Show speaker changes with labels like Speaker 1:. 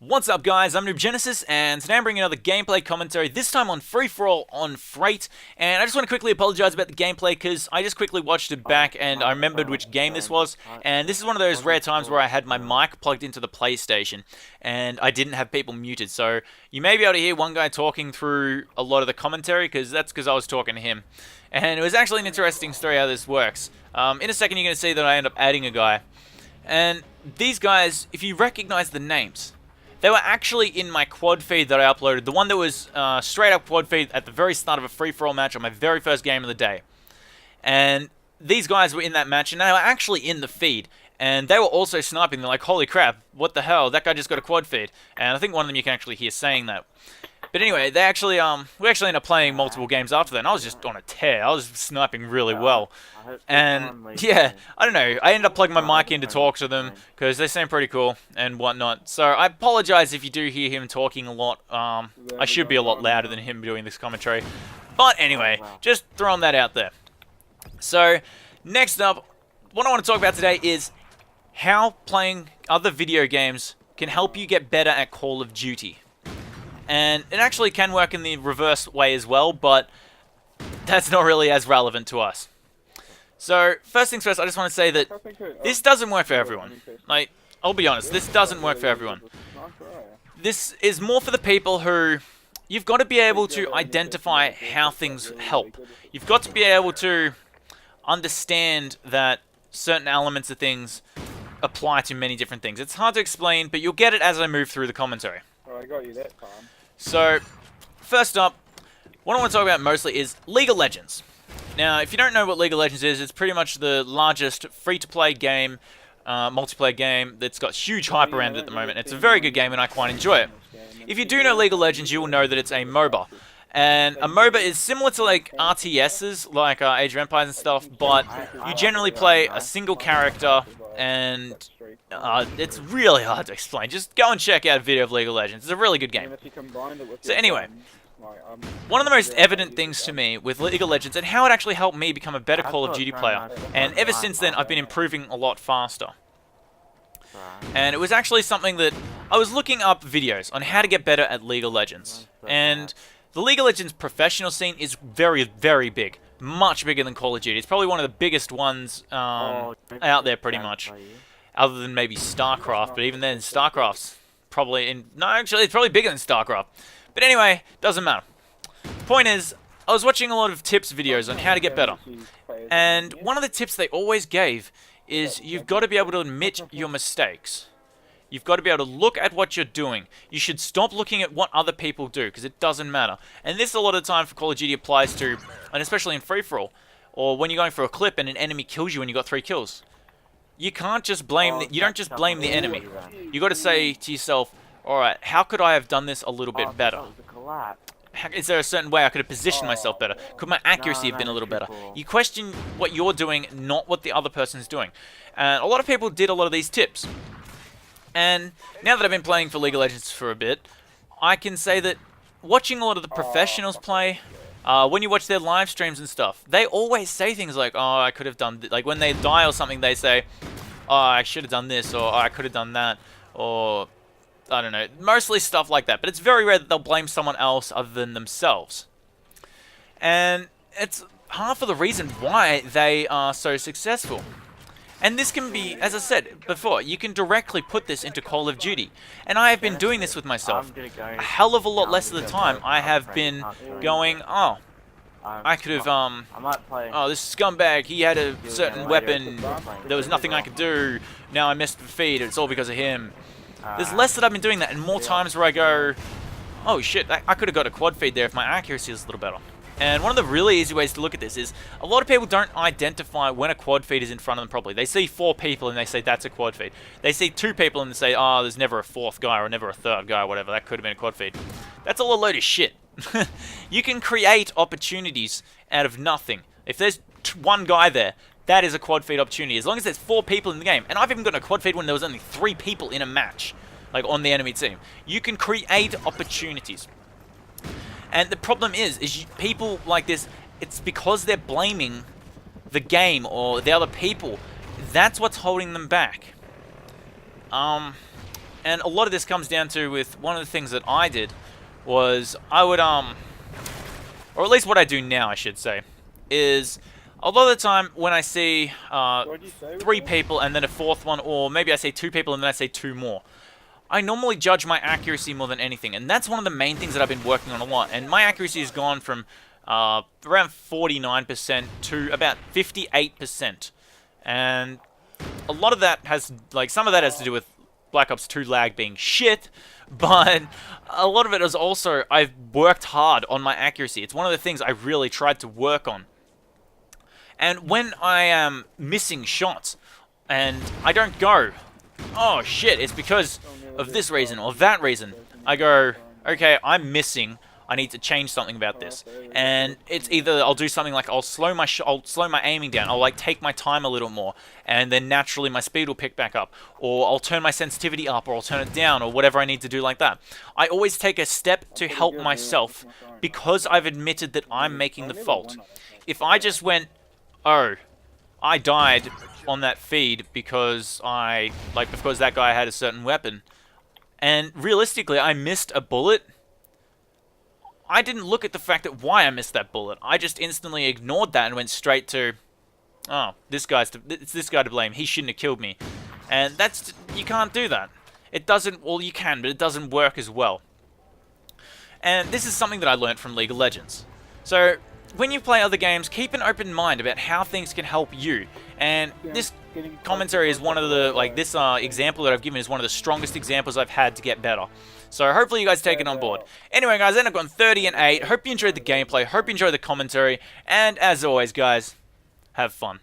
Speaker 1: What's up guys, I'm Noob Genesis, and today I'm bringing another gameplay commentary, this time on free-for-all on Freight. And I just want to quickly apologize about the gameplay, because I just quickly watched it back and I remembered which game this was. And this is one of those rare times where I had my mic plugged into the PlayStation, and I didn't have people muted. So you may be able to hear one guy talking through a lot of the commentary, that's because I was talking to him. And it was actually an interesting story how this works. In a second you're going to see that I end up adding a guy. And these guys, if you recognize the names, they were actually in my quad feed that I uploaded, the one that was straight up quad feed at the very start of a free-for-all match on my very first game of the day. And these guys were in that match, and they were actually in the feed. And they were also sniping. They're like, holy crap, what the hell, that guy just got a quad feed. And I think one of them you can actually hear saying that. But anyway, we actually ended up playing multiple games after that, and I was just on a tear. I was sniping really well. And yeah, I don't know, I ended up plugging my mic in to talk to them, because they seem pretty cool and whatnot. So I apologize if you do hear him talking a lot. I should be a lot louder than him doing this commentary. But anyway, just throwing that out there. So, next up, what I want to talk about today is how playing other video games can help you get better at Call of Duty. And it actually can work in the reverse way as well, but that's not really as relevant to us. So, first things first, I just want to say that this doesn't work for everyone. Like, I'll be honest, this doesn't work for everyone. This is more for the people who... You've got to be able to identify how things help. You've got to be able to understand that certain elements of things apply to many different things. It's hard to explain, but you'll get it as I move through the commentary.
Speaker 2: Oh, I got you that time.
Speaker 1: So, first up, what I want to talk about mostly is League of Legends. Now, if you don't know what League of Legends is, it's pretty much the largest free-to-play game, multiplayer game that's got huge hype around it at the moment. It's a very good game and I quite enjoy it. If you do know League of Legends, you will know that it's a MOBA. And a MOBA is similar to like RTSs, like Age of Empires and stuff, but you generally play a single character, and it's really hard to explain. Just go and check out a video of League of Legends. It's a really good game. So anyway, one of the most evident things to me with League of Legends, and how it actually helped me become a better Call of Duty player, and ever since then I've been improving a lot faster. And it was actually something that I was looking up videos on how to get better at League of Legends. And the League of Legends professional scene is very, very big. Much bigger than Call of Duty. It's probably one of the biggest ones out there, pretty much. Other than maybe StarCraft, but even then, StarCraft's probably no, actually, it's probably bigger than StarCraft. But anyway, doesn't matter. Point is, I was watching a lot of tips videos on how to get better. And one of the tips they always gave is you've got to be able to admit your mistakes. You've got to be able to look at what you're doing. You should stop looking at what other people do, because it doesn't matter. And this a lot of the time for Call of Duty applies to, and especially in free-for-all, or when you're going for a clip and an enemy kills you and you got 3 kills. You can't just blame, you don't just blame the enemy. You got to say to yourself, alright, how could I have done this a little bit better? Is there a certain way I could have positioned myself better? Could my accuracy have been a little better? You question what you're doing, not what the other person's doing. And a lot of people did a lot of these tips. And now that I've been playing for League of Legends for a bit, I can say that watching a lot of the professionals play, when you watch their live streams and stuff, they always say things like, oh, I could have done, like when they die or something, they say, oh, I should have done this, or oh, I could have done that, or I don't know, mostly stuff like that. But it's very rare that they'll blame someone else other than themselves. And it's half of the reason why they are so successful. And this can be, as I said before, you can directly put this into Call of Duty. And I have been doing this with myself. A hell of a lot less of the time I have been going, oh, I could have, oh, this scumbag, he had a certain weapon, there was nothing I could do, now I missed the feed, it's all because of him. There's less that I've been doing that, and more times where I go, oh shit, I could have got a quad feed there if my accuracy was a little better. And one of the really easy ways to look at this is, a lot of people don't identify when a quad feed is in front of them properly. They see 4 people and they say that's a quad feed. They see 2 people and they say, oh, there's never a 4th guy or never a 3rd guy or whatever, that could have been a quad feed. That's all a load of shit. You can create opportunities out of nothing. If there's 1 guy there, that is a quad feed opportunity, as long as there's 4 people in the game. And I've even gotten a quad feed when there was only 3 people in a match, like on the enemy team. You can create opportunities. And the problem is people like this, it's because they're blaming the game or the other people. That's what's holding them back. And a lot of this comes down to with one of the things that I did was I would, or at least what I do now, I should say, is a lot of the time when I see 3 people and then a 4th one, or maybe I say 2 people and then I say 2 more, I normally judge my accuracy more than anything, and that's one of the main things that I've been working on a lot. And my accuracy has gone from around 49% to about 58%, and a lot of that has, like, some of that has to do with Black Ops 2 lag being shit, but a lot of it is also I've worked hard on my accuracy. It's one of the things I really tried to work on. And when I am missing shots and I don't go, oh shit, it's because of this reason or that reason, I go, okay, I'm missing, I need to change something about this. And it's either I'll do something like I'll slow my aiming down, I'll like take my time a little more, and then naturally my speed will pick back up, or I'll turn my sensitivity up, or I'll turn it down, or whatever I need to do like that. I always take a step to help myself because I've admitted that I'm making the fault. If I just went, oh, I died on that feed because because that guy had a certain weapon, and realistically I missed a bullet, I didn't look at the fact that why I missed that bullet. I just instantly ignored that and went straight to, oh, it's this guy to blame. He shouldn't have killed me. And you can't do that. It doesn't, well, you can, but it doesn't work as well. And this is something that I learned from League of Legends. So, when you play other games, keep an open mind about how things can help you. And this commentary is one of the, this example that I've given is one of the strongest examples I've had to get better. So hopefully you guys take it on board. Anyway guys, then I've gone 30 and 8. Hope you enjoyed the gameplay, hope you enjoyed the commentary, and as always guys, have fun.